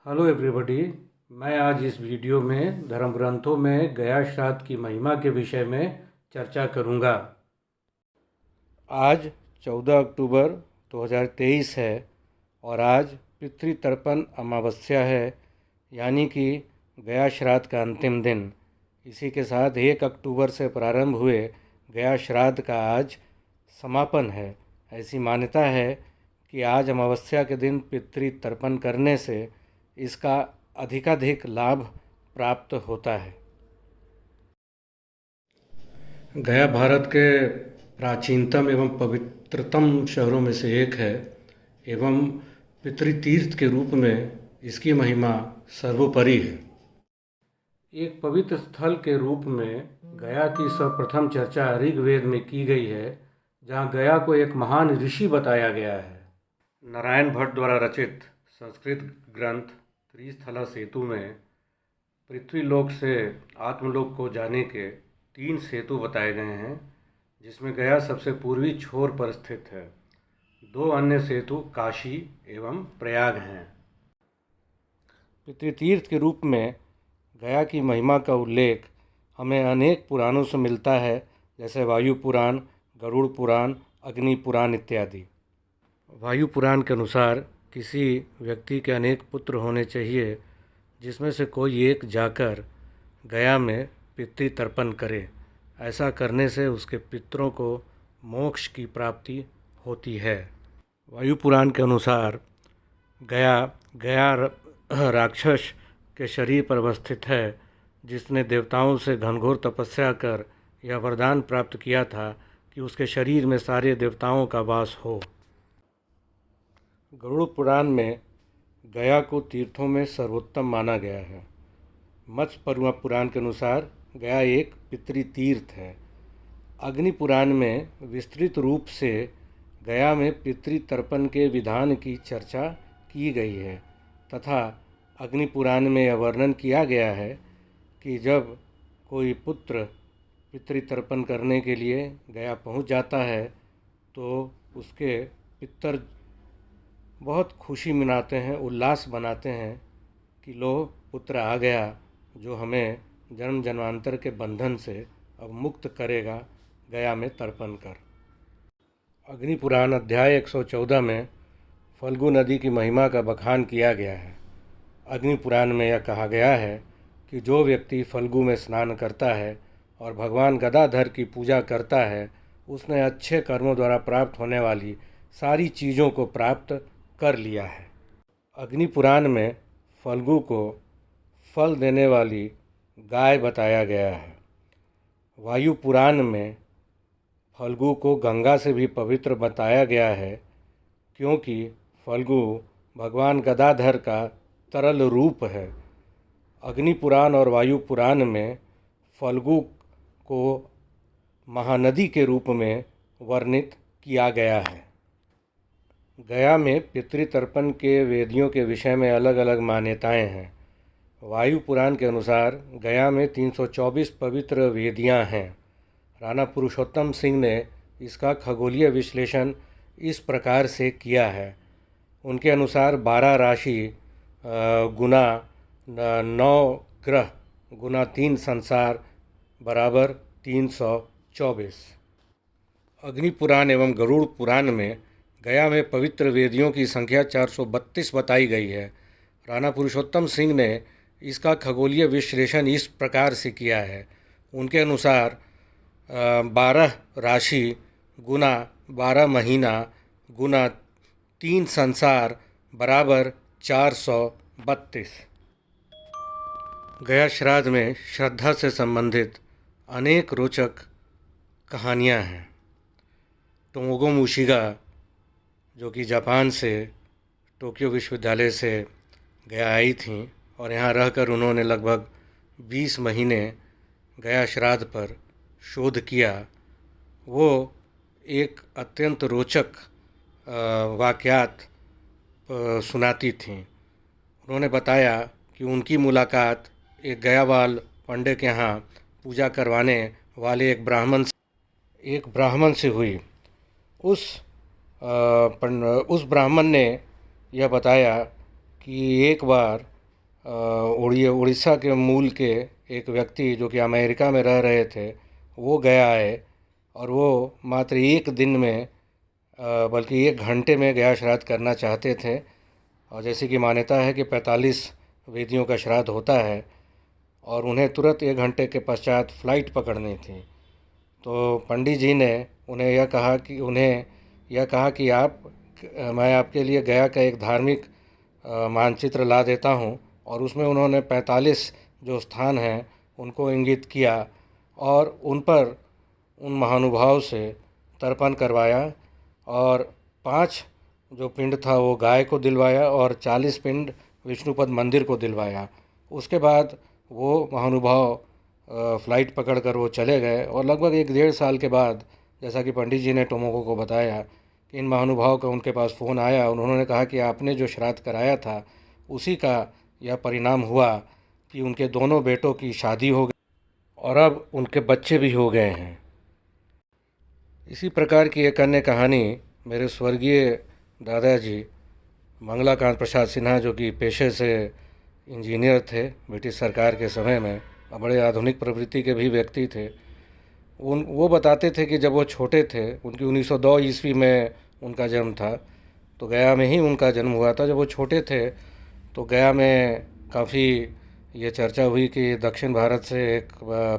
Hello everybody. मैं आज इस वीडियो में धर्म ग्रंथों में गया श्राद्ध की महिमा के विषय में चर्चा करूंगा। आज 14 अक्टूबर 2023 है और आज पितृतर्पण अमावस्या है, यानी कि गया श्राद्ध का अंतिम दिन। इसी के साथ 1 अक्टूबर से प्रारंभ हुए गया श्राद्ध का आज समापन है। ऐसी मान्यता है कि आज अमावस्या के दिन पितृतर्पण करने से इसका अधिकाधिक लाभ प्राप्त होता है। गया भारत के प्राचीनतम एवं पवित्रतम शहरों में से एक है एवं पितृतीर्थ के रूप में इसकी महिमा सर्वोपरि है। एक पवित्र स्थल के रूप में गया की सर्वप्रथम चर्चा ऋग्वेद में की गई है, जहाँ गया को एक महान ऋषि बताया गया है। नारायण भट्ट द्वारा रचित संस्कृत ग्रंथ त्रिस्थला सेतु में पृथ्वीलोक से आत्मलोक को जाने के 3 सेतु बताए गए हैं, जिसमें गया सबसे पूर्वी छोर पर स्थित है। 2 अन्य सेतु काशी एवं प्रयाग हैं। पितृतीर्थ के रूप में गया की महिमा का उल्लेख हमें अनेक पुराणों से मिलता है, जैसे वायु पुराण, गरुड़ पुराण, अग्नि पुराण इत्यादि। वायु पुराण के अनुसार किसी व्यक्ति के अनेक पुत्र होने चाहिए, जिसमें से कोई एक जाकर गया में पितृतर्पण करे। ऐसा करने से उसके पितरों को मोक्ष की प्राप्ति होती है। वायु पुराण के अनुसार गया राक्षस के शरीर पर अवस्थित है, जिसने देवताओं से घनघोर तपस्या कर यह वरदान प्राप्त किया था कि उसके शरीर में सारे देवताओं का वास हो। गरुड़ पुराण में गया को तीर्थों में सर्वोत्तम माना गया है। मत्स्य पुराण के अनुसार गया एक पितृतीर्थ है। अग्नि पुराण में विस्तृत रूप से गया में पितृतर्पण के विधान की चर्चा की गई है तथा अग्नि पुराण में यह वर्णन किया गया है कि जब कोई पुत्र पितृतर्पण करने के लिए गया पहुंच जाता है तो उसके पितर बहुत खुशी मनाते हैं, उल्लास बनाते हैं कि लो पुत्र आ गया, जो हमें जन्म जन्मांतर के बंधन से अब मुक्त करेगा गया में तर्पण कर। अग्नि पुराण अध्याय 114 में फल्गु नदी की महिमा का बखान किया गया है। अग्नि पुराण में यह कहा गया है कि जो व्यक्ति फल्गु में स्नान करता है और भगवान गदाधर की पूजा करता है, उसने अच्छे कर्मों द्वारा प्राप्त होने वाली सारी चीज़ों को प्राप्त कर लिया है। अग्नि पुराण में फल्गु को फल देने वाली गाय बताया गया है। वायु पुराण में फल्गु को गंगा से भी पवित्र बताया गया है, क्योंकि फल्गु भगवान गदाधर का तरल रूप है। अग्नि पुराण और वायु पुराण में फल्गु को महानदी के रूप में वर्णित किया गया है। गया में पितृतर्पण के वेदियों के विषय में अलग अलग मान्यताएं हैं। वायु पुराण के अनुसार गया में 324 पवित्र वेदियां हैं। राणा पुरुषोत्तम सिंह ने इसका खगोलीय विश्लेषण इस प्रकार से किया है। उनके अनुसार 12 राशि गुना 9 ग्रह गुना 3 संसार बराबर 324। अग्नि पुराण एवं गरुड़ पुराण में गया में पवित्र वेदियों की संख्या 432 बताई गई है। राणा पुरुषोत्तम सिंह ने इसका खगोलीय विश्लेषण इस प्रकार से किया है। उनके अनुसार 12 राशि गुना 12 महीना गुना 3 संसार बराबर 432। गया श्राद्ध में श्रद्धा से संबंधित अनेक रोचक कहानियाँ हैं। टोगो मुशिगा, जो कि जापान से टोक्यो विश्वविद्यालय से गया आई थीं और यहाँ रहकर उन्होंने लगभग 20 महीने गया श्राद्ध पर शोध किया। वो एक अत्यंत रोचक वाक़यात सुनाती थीं। उन्होंने बताया कि उनकी मुलाकात एक गयावाल पंडित के यहाँ पूजा करवाने वाले एक ब्राह्मण से हुई। उस ब्राह्मण ने यह बताया कि एक बार उड़ीसा के मूल के एक व्यक्ति जो कि अमेरिका में रह रहे थे, वो गया आए और वो मात्र एक दिन में बल्कि एक घंटे में गया श्राद्ध करना चाहते थे। और जैसे कि मान्यता है कि 45 वेदियों का श्राद्ध होता है और उन्हें तुरंत एक घंटे के पश्चात फ़्लाइट पकड़नी थी। तो पंडित जी ने उन्हें यह कहा कि मैं आपके लिए गया का एक धार्मिक मानचित्र ला देता हूँ। और उसमें उन्होंने 45 जो स्थान हैं उनको इंगित किया और उन महानुभाव से तर्पण करवाया और 5 जो पिंड था वो गाय को दिलवाया और 40 पिंड विष्णुपद मंदिर को दिलवाया। उसके बाद वो महानुभाव फ़्लाइट पकड़कर वो चले गए और लगभग 1 डेढ़ साल के बाद, जैसा कि पंडित जी ने टोमोको को बताया, कि इन महानुभाव का उनके पास फ़ोन आया। उन्होंने कहा कि आपने जो श्राद्ध कराया था उसी का यह परिणाम हुआ कि उनके दोनों बेटों की शादी हो गई और अब उनके बच्चे भी हो गए हैं। इसी प्रकार की एक अन्य कहानी मेरे स्वर्गीय दादाजी मंगलाकांत प्रसाद सिन्हा, जो कि पेशे से इंजीनियर थे ब्रिटिश सरकार के समय में और बड़े आधुनिक प्रवृत्ति के भी व्यक्ति थे, वो बताते थे कि जब वो छोटे थे, उनकी 1902 ईस्वी में उनका जन्म था, तो गया में ही उनका जन्म हुआ था। जब वो छोटे थे तो गया में काफ़ी ये चर्चा हुई कि दक्षिण भारत से एक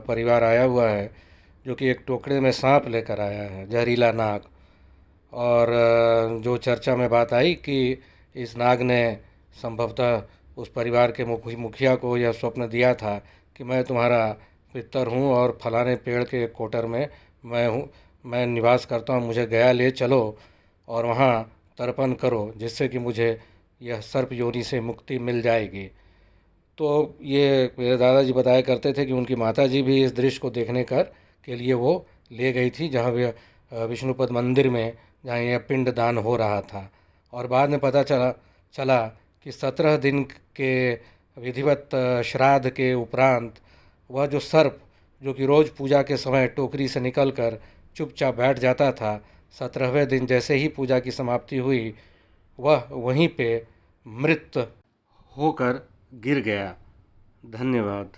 परिवार आया हुआ है जो कि एक टोकरे में सांप लेकर आया है, जहरीला नाग। और जो चर्चा में बात आई कि इस नाग ने संभवतः उस परिवार के मुखिया को यह स्वप्न दिया था कि मैं तुम्हारा पितर हूँ और फलाने पेड़ के कोटर में मैं निवास करता हूँ, मुझे गया ले चलो और वहाँ तर्पण करो, जिससे कि मुझे यह सर्प योनि से मुक्ति मिल जाएगी। तो ये मेरे दादाजी बताया करते थे कि उनकी माताजी भी इस दृश्य को देखने के लिए वो ले गई थी, जहाँ वे विष्णुपद मंदिर में, जहाँ यह पिंड दान हो रहा था। और बाद में पता चला कि 17 दिन के विधिवत श्राद्ध के उपरांत वह जो सर्प, जो कि रोज़ पूजा के समय टोकरी से निकलकर चुपचाप बैठ जाता था, 17वें दिन जैसे ही पूजा की समाप्ति हुई, वह वहीं पे मृत होकर गिर गया। धन्यवाद।